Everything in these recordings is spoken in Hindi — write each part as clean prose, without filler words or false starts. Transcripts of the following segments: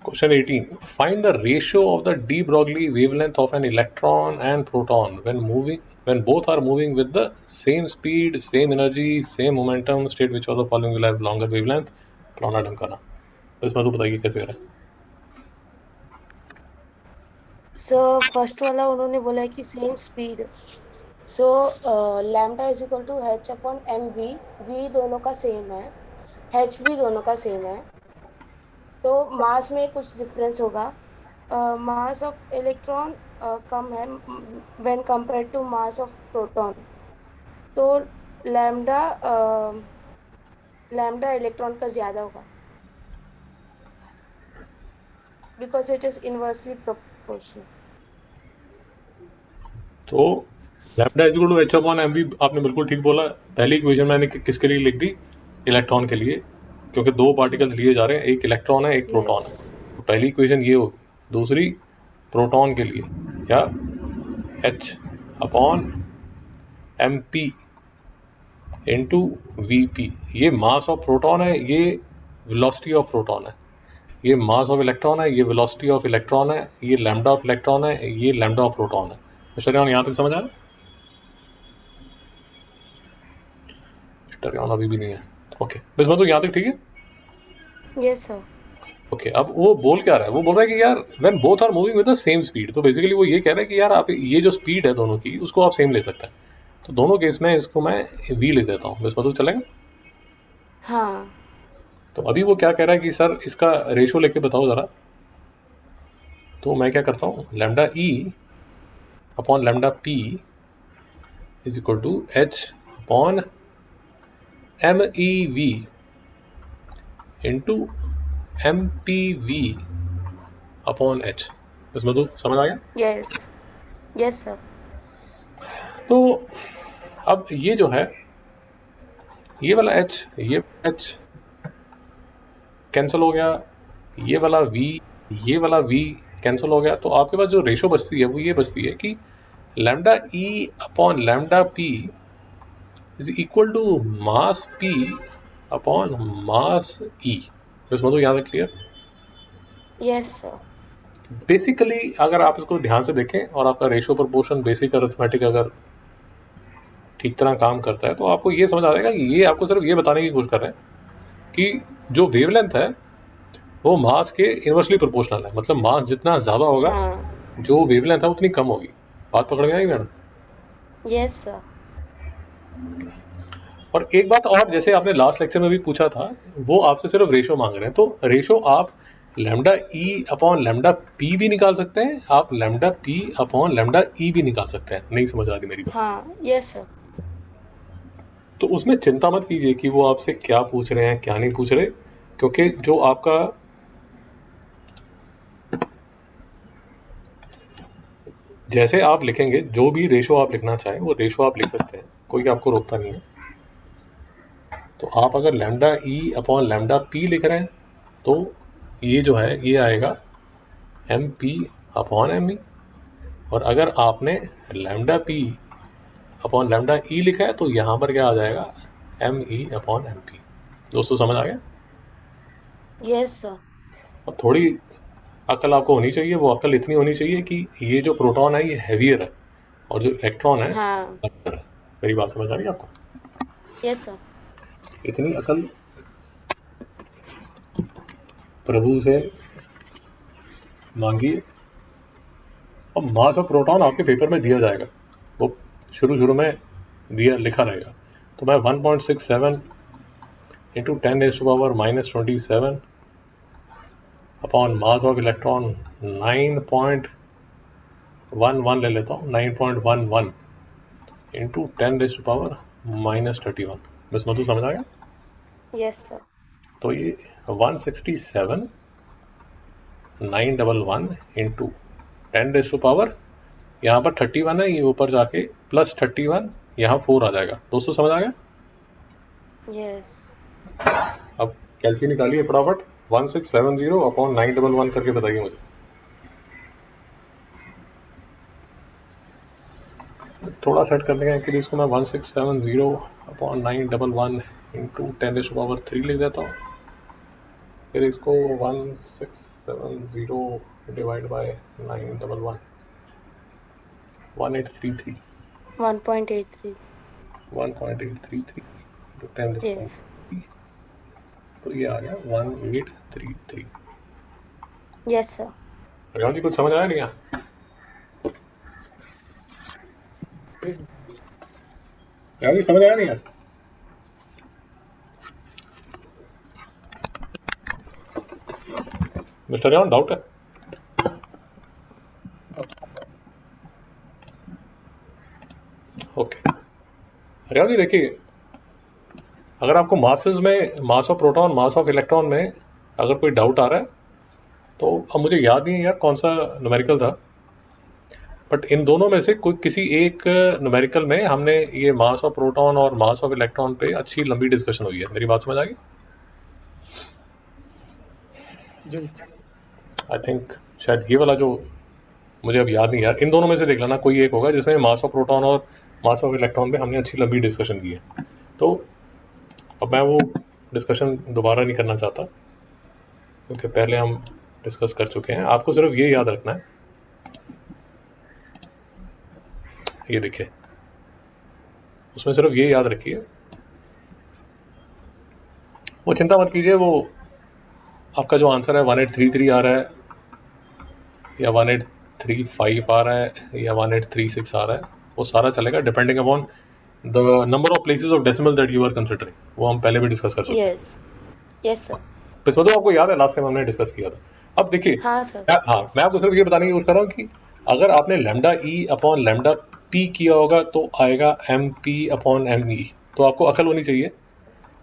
Question 18. Find the ratio of the de Broglie wavelength of an electron and proton when both are moving with the same speed, same energy, same momentum. State which of the following will have longer wavelength. फलाना ढमकाना. तो इसमें तो बताइए कैसे हो रहा है. सो फर्स्ट वाला उन्होंने बोला है कि same speed. So lambda is equal to H upon M V. V दोनों का सेम है, एच भी दोनों का सेम है. तो मास में कुछ डिफरेंस होगा. मास ऑफ इलेक्ट्रॉन कम है when compare to mass of proton. तो लैम्डा लैम्डा इलेक्ट्रॉन का ज्यादा होगा because it is inversely proportional. तो lambda is equal to H upon M V. आपने बिल्कुल ठीक बोला. पहली इक्वेशन मैंने किसके लिए लिख दी? इलेक्ट्रॉन के लिए, क्योंकि दो पार्टिकल्स लिए जा रहे हैं, एक इलेक्ट्रॉन है एक यस. प्रोटॉन है. तो पहली इक्वेशन ये होगी. दूसरी प्रोटॉन के लिए क्या? H upon M P into V P. ये मास ऑफ प्रोटॉन है, ये वेलोसिटी ऑफ प्रोटॉन है. ये मास ऑफ इलेक्ट्रॉन है, ये वेलोसिटी ऑफ इलेक्ट्रॉन है. ये लैम्डा ऑफ इलेक्ट्रॉन है, ये लैम्डा ऑफ प्रोटॉन है. मिस्टर यॉन यहाँ तक समझ आ रहा है? मिस्टर यॉन अभी भी नहीं है. ओके बस मतलब यहाँ तक ठीक है. Yes sir. ओके अब वो बोल क्या रहा है? वो बोल रहा है कि यार when both are moving with the same speed. तो बेसिकली वो ये कह रहा है कि यार आप ये जो स्पीड है दोनों की, उसको आप सेम ले सकते हैं. तो दोनों केस में इसको मैं वी लिख देता हूँ. बस मतलब चलेगा. हाँ. तो अभी वो क्या कह रहा है कि सर इसका रेशो लेके बताओ ज़रा. तो मैं क्या करता हूँ, lambda E upon lambda P is equal to H upon M E V into M P V upon H. बस मतलब समझ आ गया. यस. Yes sir. तो अब ये जो है, ये वाला एच, ये एच कैंसिल हो गया. ये वाला वी, ये वाला वी कैंसिल हो गया. तो आपके पास जो रेशो बचती है वो ये बचती है कि lambda E upon lambda P is equal to mass P upon mass E. बस मतलब याद है. क्लियर. Yes sir. बेसिकली अगर आप इसको ध्यान से देखें और आपका रेशो प्रोपोर्शन बेसिक अरिथमेटिक अगर ठीक तरह काम करता है, तो आपको ये समझ आ जाएगा कि ये आपको सिर्फ ये बताने की कोशिश कर रहे हैं कि जो वेवलेंथ है वो मास के इनवर्सली प्रोपोर्शनल है. मतलब मास जितना ज़्यादा होगा, हाँ. जो वेवलेंथ है उतनी कम होगी. बात पकड़ में आई मैडम? Yes sir. और एक बात और, जैसे आपने लास्ट लेक्चर में भी पूछा था, वो आपसे सिर्फ रेशो मांग रहे हैं. तो रेशो आप lambda E upon lambda P भी निकाल सकते हैं, आप लैम्डा पी अपॉन लैम्डा ई भी निकाल सकते हैं. नहीं समझ आ रही मेरी बात? हाँ. Yes sir. तो उसमें चिंता मत कीजिए कि वो आपसे क्या पूछ रहे हैं क्या नहीं पूछ रहे, क्योंकि जो आपका जैसे आप लिखेंगे, जो भी रेशो आप लिखना चाहें वो रेशो आप लिख सकते हैं, कोई आपको रोकता नहीं है. तो आप अगर lambda E upon lambda P लिख रहे हैं तो ये जो है ये आएगा M P upon M E. और अगर आपने lambda P upon lambda E लिखा है तो यहाँ पर क्या आ जाएगा? M E upon M P. दोस्तों समझ आ गया? Yes sir. अब थोड़ी अकल आपको होनी चाहिए. वो अकल इतनी होनी चाहिए कि ये जो प्रोटॉन है ये हैवियर है और जो इलेक्ट्रॉन है हाँ. lighter है. मेरी बात समझ आ रही है आपको? Yes sir. इतनी अकल प्रभु से मांगिए. अब मास ऑफ प्रोटॉन आपके पेपर में दिया जाएगा, वो शुरू शुरू में दिया लिखा रहेगा. तो मैं 1.67 into 10⁻⁻27 upon mass of electron 9.11 ले लेता हूँ. 9.11 इंटू 10⁻⁻31. बस मधु समझ आ गया? Yes sir. तो ये 167 911 इंटू 10⁻, यहाँ पर 31 है, ये ऊपर जाके प्लस 31, यहाँ 4 आ जाएगा. दोस्तों समझ आ गया? यस. अब कैलसी निकालिए फटाफट. 1670 अपॉन 911 करके बताइए मुझे. थोड़ा सेट करने का एक्चुअली इसको मैं 1670 अपॉन 911 इंटू 10⁻³ लिख देता हूँ. फिर इसको 1670 डिवाइड बाय 911 1833 1.83. 1.833 to 10 yes. तो ये आ गया 1833। Yes sir. राम जी कुछ समझ आया नहीं यार? राम जी समझ आया नहीं यार? मिस्टर राम डाउट है? ओके राम जी देखिए, अगर आपको मासेस में मास of proton mass of electron में अगर कोई डाउट आ रहा है तो अब मुझे याद नहीं है यार कौन सा न्यूमेरिकल था, बट इन दोनों में से कोई किसी एक न्यूमेरिकल में हमने ये मास ऑफ प्रोटॉन और मास ऑफ इलेक्ट्रॉन पे अच्छी लंबी डिस्कशन हुई है। मेरी बात समझ आ गई? आई थिंक शायद ये वाला जो, मुझे अब याद नहीं यार, इन दोनों में से देख लेना कोई एक होगा जिसमें मास ऑफ प्रोटॉन और मास ऑफ इलेक्ट्रॉन पे हमने अच्छी लंबी डिस्कशन की है। तो अब मैं वो डिस्कशन दोबारा नहीं करना चाहता क्योंकि पहले हम डिस्कस कर चुके हैं। आपको सिर्फ ये याद रखना है, ये देखिए उसमें सिर्फ ये याद रखिए, वो चिंता मत कीजिए, वो आपका जो आंसर है 1833 आ रहा है या 1835 आ रहा है या 1836 आ रहा है, वो सारा चलेगा depending upon the number of places of decimal that you are considering. वो हम पहले भी डिस्कस कर चुके हैं। यस. Yes sir. इसमें तो आपको याद है लास्ट टाइम हमने डिस्कस किया था। अब देखिए, हाँ सर. हाँ यस. मैं आपको सिर्फ ये बताने की कोशिश कर रहा हूँ कि अगर आपने lambda E upon lambda P किया होगा तो आएगा M P upon M E. तो आपको अकल होनी चाहिए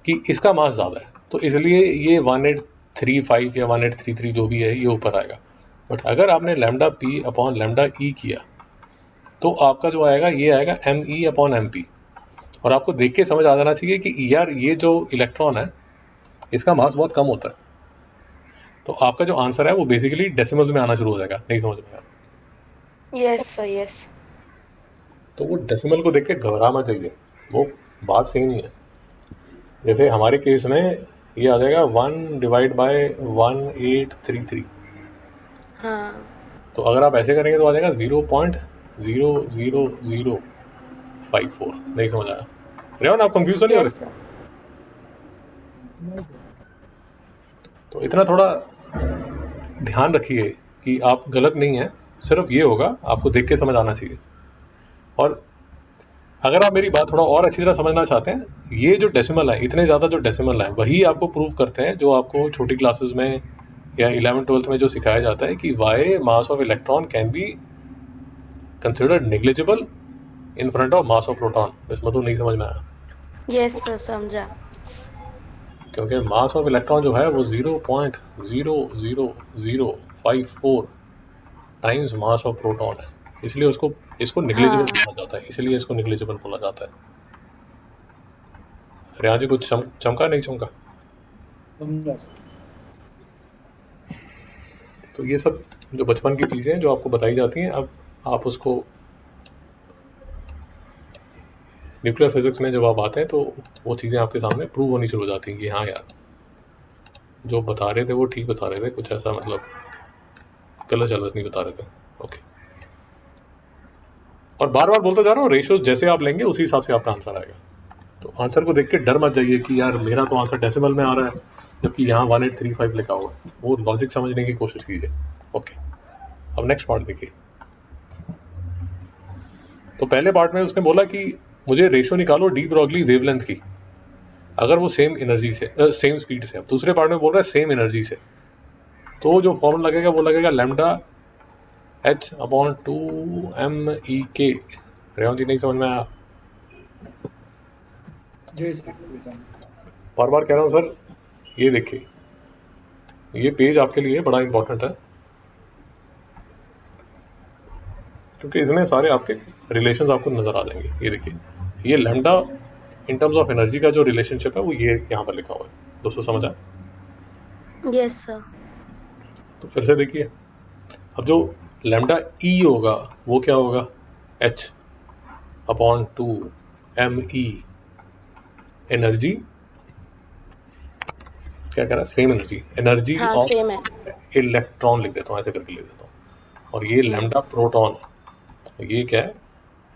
कि इसका मास ज़्यादा है तो इसलिए ये 1835 या 1833 जो भी है ये ऊपर आएगा। बट अगर आपने lambda P upon lambda E किया तो आपका जो आएगा ये आएगा M E upon M P. और आपको देख के समझ आ जाना चाहिए कि यार ये जो इलेक्ट्रॉन है इसका मास बहुत कम होता है। तो आपका जो आंसर है वो बेसिकली डेसिमल्स में आना शुरू हो जाएगा। नहीं समझ में आया यस सर. यस. तो वो डेसिमल को देख के घबरा मत जाइए, वो बात सही नहीं है। जैसे हमारे केस में ये आ जाएगा 1/1833। हाँ. तो अगर आप ऐसे करेंगे तो आ जाएगा 0.00054। नहीं समझ आया रेवन? आप कंफ्यूज तो नहीं हो यस रहे? सर. तो इतना थोड़ा ध्यान रखिए कि आप गलत नहीं है, सिर्फ ये होगा आपको देख के समझ आना चाहिए। और अगर आप मेरी बात थोड़ा और अच्छी तरह समझना चाहते हैं, ये जो डेसिमल है, इतने ज़्यादा जो डेसिमल है वही आपको प्रूव करते हैं जो आपको छोटी क्लासेस में या 11th-12th में जो सिखाया जाता है कि why mass of electron can be considered negligible in front of mass of proton. इसमें तो नहीं समझ में आया यस सर. समझा. क्योंकि मास ऑफ इलेक्ट्रॉन जो है वो 0.00054 टाइम्स मास ऑफ प्रोटॉन है, इसलिए उसको इसको निग्लिजिबल हाँ. बोला जाता है, इसलिए इसको निग्लिजिबल बोला जाता है। अरे आज कुछ चमका नहीं चमका? तो ये सब जो बचपन की चीज़ें हैं जो आपको बताई जाती हैं, अब आप उसको न्यूक्लियर फिजिक्स में जब आप आते हैं तो वो चीज़ें आपके सामने प्रूव होनी शुरू हो जाती हैं कि हाँ यार जो बता रहे थे वो ठीक बता रहे थे, कुछ ऐसा मतलब गलत गलत नहीं बता रहे थे। ओके, और बार बार बोलता जा रहा हूँ, रेशियोज जैसे आप लेंगे उसी हिसाब से आपका आंसर आएगा। तो आंसर को देख के डर मत जाइए कि यार मेरा तो आंसर डेसिमल में आ रहा है जबकि यहाँ 1835 लिखा हुआ है। वो लॉजिक समझने की कोशिश कीजिए। ओके, अब नेक्स्ट पार्ट देखिए। तो पहले पार्ट में उसने बोला कि मुझे रेशियो निकालो डी ब्रॉगली वेवलेंथ की अगर वो सेम एनर्जी से सेम स्पीड से। अब दूसरे पार्ट में बोल रहा है सेम एनर्जी से, तो जो फॉर्मूला लगेगा वो लगेगा lambda H upon 2 MEK। Revanth ji नहीं समझ में आया? बार बार कह रहा हूँ सर, ये देखिए ये पेज आपके लिए बड़ा इंपॉर्टेंट है क्योंकि इसमें सारे आपके रिलेशंस आपको नजर आ जाएंगे। ये देखिए, ये lambda in terms of energy का जो रिलेशनशिप है वो ये यहाँ पर लिखा हुआ है। दोस्तों समझ आए? Yes sir. तो फिर से देखिए, अब जो लैम्डा ई होगा वो क्या होगा? एच अपॉन 2 ME एनर्जी क्या कह रहा है, सेम एनर्जी, एनर्जी हाँ सेम है। ऑफ इलेक्ट्रॉन लिख देता हूँ, ऐसे करके लिख देता हूँ। और ये हम्म। लैम्डा प्रोटॉन, तो ये क्या है,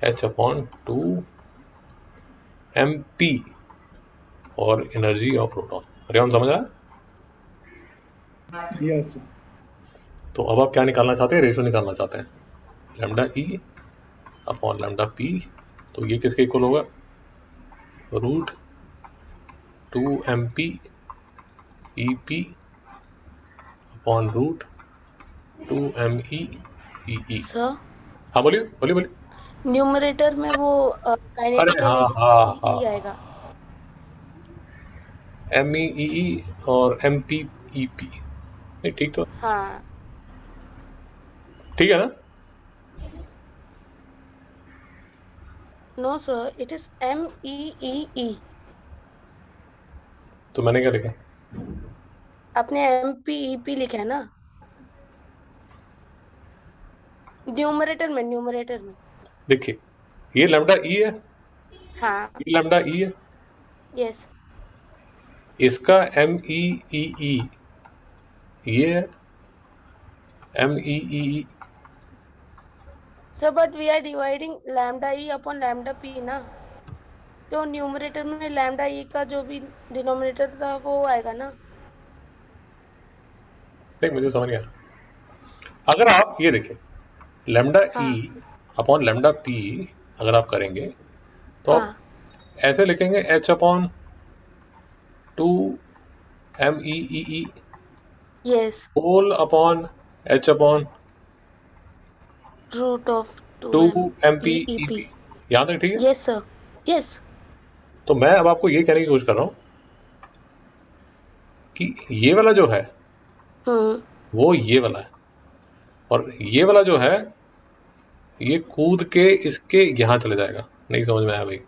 H/2 mp, और एनर्जी ऑफ प्रोटॉन। अरे हम समझ आया। यस। तो अब आप क्या निकालना चाहते हैं, रेशो निकालना चाहते हैं, lambda E upon lambda P. तो ये किसके इक्वल होगा, √2 mp EP upon √2 me EE। Sir हाँ बोलिए बोलिए बोलिए। न्यूमरेटर में वो अरे काइनेटिक हाँ एनर्जी हाँ हाँ, ई आएगा। MEEE और MPEP, नहीं ठीक तो, हाँ। ठीक है ना। No sir, it is MEEE। तो मैंने क्या लिखा, आपने MPEP लिखा है ना, न्यूमरेटर में। देखिए ये लैम्डा ई है, हाँ। ये लैम्डा ई है, यस। इसका MEEE ये है, MEEE। Sir but we are dividing lambda E upon lambda P ना, तो न्यूमरेटर में लैम्डा ई का जो भी डिनोमिनेटर था वो आएगा ना। देख मुझे समझ गया। अगर आप ये देखें, लैम्डा ई हाँ। अपॉन लैम्डा पी अगर आप करेंगे, तो आप हाँ। ऐसे लिखेंगे H/2 MEEE yes. Whole upon H/2 root of 2 MPEP। MPEP। यहाँ तक ठीक है। Yes sir. यस। तो मैं अब आपको ये कहने की कोशिश कर रहा हूँ कि ये वाला जो है हम्म। वो ये वाला है, और ये वाला जो है ये कूद के इसके यहाँ चले जाएगा। नहीं समझ में आया भाई।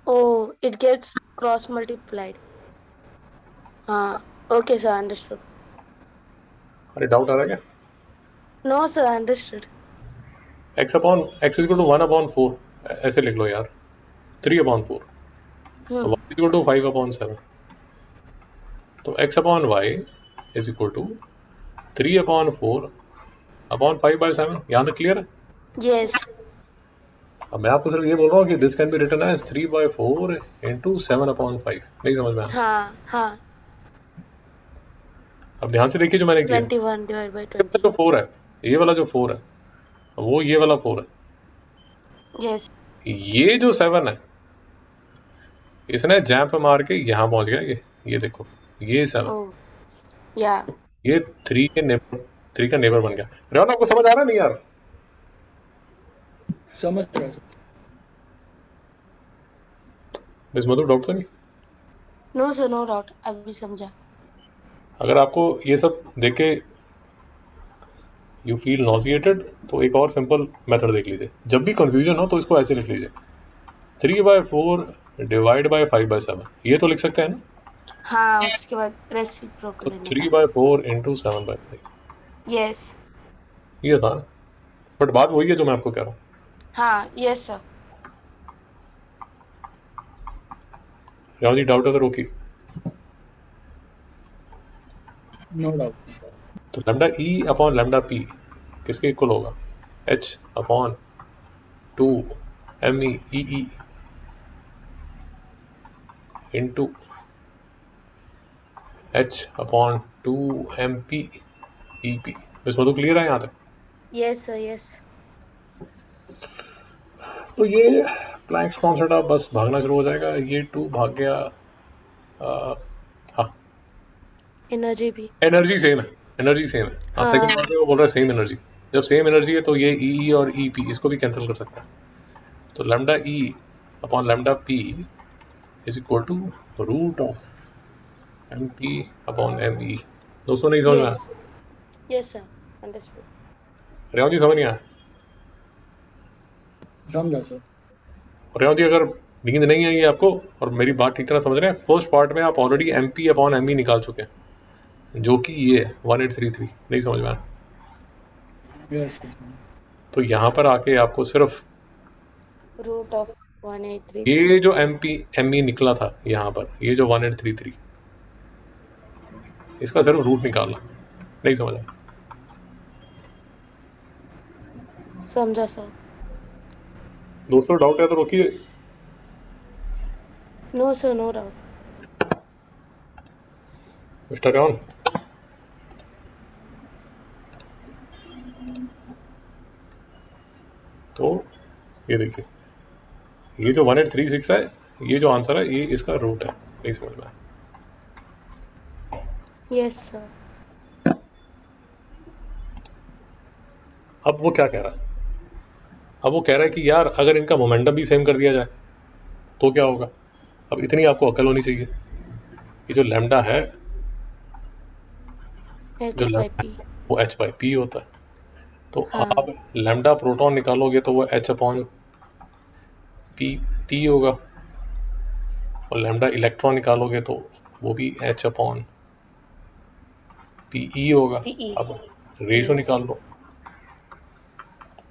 ओ, इट गेट्स क्रॉस मल्टीप्लाइड। हाँ। Okay sir, understood. अरे डाउट आ रहा है क्या। No sir, understood. x/(x=1/4) ऐसे लिख लो यार, 3/4, हम्म। y=5/7। तो x/(y)=3/4/5/7। यहाँ तक क्लियर है। यस। अब मैं आपको सिर्फ ये बोल रहा हूँ कि this can be written as 3/4 × 7/5। नहीं समझ में आया। हाँ हाँ। अब ध्यान से देखिए जो मैंने किया, 21/20। जो 4 है, ये वाला जो 4 है वो ये वाला 4 है, यस। ये जो 7 है इसने जैम्प मार के यहाँ पहुंच गया। ये देखो, ये 7, ओ या। ये 3 का नेबर बन गया। रेवन आपको समझ आ रहा नहीं यार। समझ रहा सर। मिस मधु डाउट तो नहीं। नो सर, नो डाउट, अभी समझा। अगर आपको ये सब देख के यू फील नॉजिएटेड, तो एक और सिंपल मेथड देख लीजिए। जब भी कंफ्यूजन हो तो इसको ऐसे लिख लीजिए, 3/4 / 5/7। ये तो लिख सकते हैं ना। हाँ, उसके बाद रेसिप्रोकल तो लेने थ्री का। By four into 7/5, yes. ये आसान है। बट बात वही है जो मैं आपको कह रहा हूँ। हाँ yes sir. Rao ji doubt अगर ओके, नो डाउट। तो lambda E upon lambda P किसके इक्वल होगा, H/2 MEEE into H/2 MPEP। बस वो तो क्लियर है यहाँ तक। Yes sir. यस। तो ये प्लैंक्स कॉन्स्टेंट आप बस भागना शुरू हो जाएगा, ये 2 भाग गया। हाँ, एनर्जी भी। एनर्जी सेम है, एनर्जी सेम है। आप सेकंड हाँ। पार्ट में वो बोल रहे हैं सेम एनर्जी। जब सेम एनर्जी है तो ये ई और ई पी इसको भी कैंसिल कर सकता है। तो lambda E upon lambda P is equal to √MP/ME। दोस्तों नहीं समझ में आया। Yes. Yes sir, understood. Revathi ji समझ नहीं आया। समझा सर। रेवती जी अगर नींद नहीं आई है आपको और मेरी बात ठीक तरह समझ रहे हैं, फर्स्ट पार्ट में आप ऑलरेडी MP/ME निकाल चुके हैं, जो कि ये है 1833। नहीं समझ में आया। यस। तो यहाँ पर आके आपको सिर्फ रूट ऑफ 1833। ये जो MP ME निकला था यहाँ पर, ये जो 1833, इसका सिर्फ रूट निकालना। नहीं समझा? समझा सर। दोस्तों डाउट है तो रोकिए। No sir, no doubt. Mister Ron, तो ये देखिए, ये जो 1836 है, ये जो आंसर है ये इसका रूट है। नहीं समझ में? Yes sir. अब वो क्या कह रहा है? अब वो कह रहा है कि यार अगर इनका मोमेंटम भी सेम कर दिया जाए तो क्या होगा? अब इतनी आपको अकल होनी चाहिए। ये जो लैम्डा है, जो H/P। वो h/p होता है। तो हाँ। आप लैम्डा प्रोटॉन निकालोगे तो वो h/p होगा, और लैम्डा इलेक्ट्रॉन निकालोगे तो वो भी h/pe होगा। PE। अब रेशो यस। निकाल लो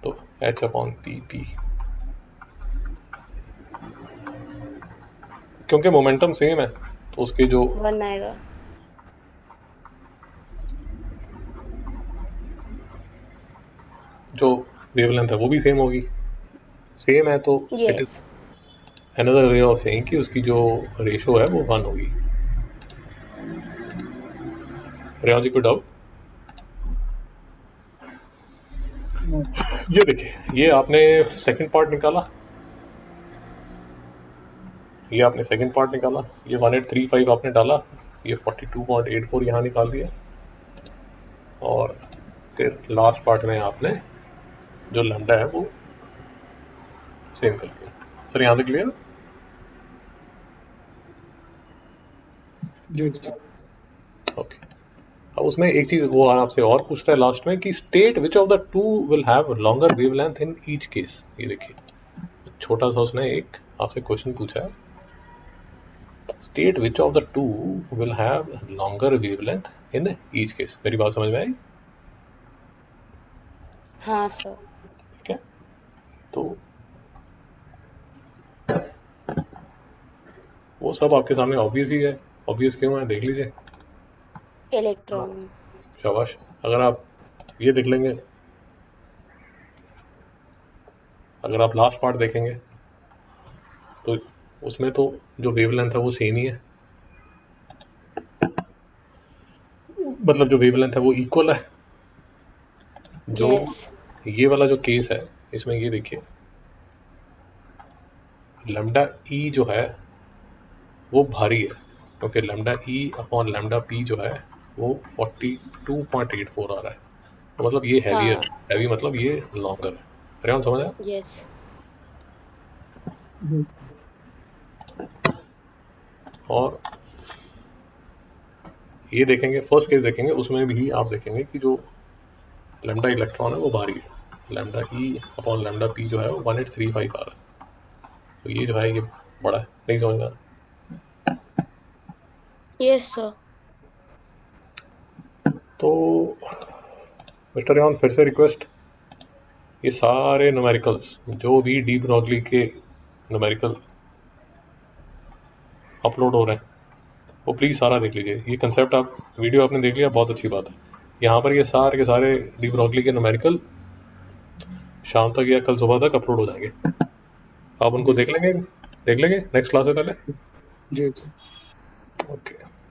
तो h/pp, क्योंकि मोमेंटम सेम है तो उसके जो 1 आएगा। जो वेवलेंथ है वो भी सेम होगी। सेम है तो it is yes. Another way of saying कि उसकी जो रेशो है वो 1 होगी। रेवान जी कोई डाउट? No. ये देखिए, ये आपने सेकंड पार्ट निकाला, ये आपने सेकंड पार्ट निकाला, ये 1835 आपने डाला, ये 42.84 यहाँ निकाल दिया, और फिर लास्ट पार्ट में आपने जो लैम्डा है वो सेम कर दिया। सर यहाँ तक क्लियर? जी सर। ओके। अब उसमें एक चीज वो आपसे और पूछता है लास्ट में कि state which of the two will have longer wavelength in each case. ये देखिए, छोटा सा उसने एक आपसे क्वेश्चन पूछा है, state which of the two will have longer wavelength in each case. मेरी बात समझ में आई? हाँ सर। ठीक है, तो वो सब आपके सामने ऑब्वियस ही है। ऑब्वियस क्यों है देख लीजिए। इलेक्ट्रॉन। शाबाश। अगर आप ये देख लेंगे, अगर आप लास्ट पार्ट देखेंगे तो उसमें तो जो वेवलेंथ है वो सेम ही है, मतलब जो वेवलेंथ है वो इक्वल है। जो यस। ये वाला जो केस है, इसमें ये देखिए, लैम्डा ई जो है वो भारी है, क्योंकि lambda E upon lambda P जो है वो 42.84 आ रहा है। तो मतलब ये हैवियर, हाँ। हैवी मतलब ये लॉन्गर है। रेहान समझ आया? यस। जी। और ये देखेंगे, फर्स्ट केस देखेंगे, उसमें भी आप देखेंगे कि जो लैम्डा इलेक्ट्रॉन है वो भारी है। Lambda E upon lambda P जो है वो 1835 आ रहा है। तो ये जो है ये बड़ा है। नहीं समझ में आया? Yes sir. तो मिस्टर रेहान फिर से रिक्वेस्ट, ये सारे न्यूमेरिकल्स जो भी डी ब्रॉगली के न्यूमेरिकल अपलोड हो रहे हैं वो प्लीज़ सारा देख लीजिए। ये कंसेप्ट आप वीडियो आपने देख लिया, बहुत अच्छी बात है। यहाँ पर ये सारे के सारे डी ब्रॉगली के न्यूमेरिकल शाम तक या कल सुबह तक अपलोड हो जाएंगे। आप उनको जी देख लेंगे, देख लेंगे नेक्स्ट क्लास से पहले। जी जी। ओके।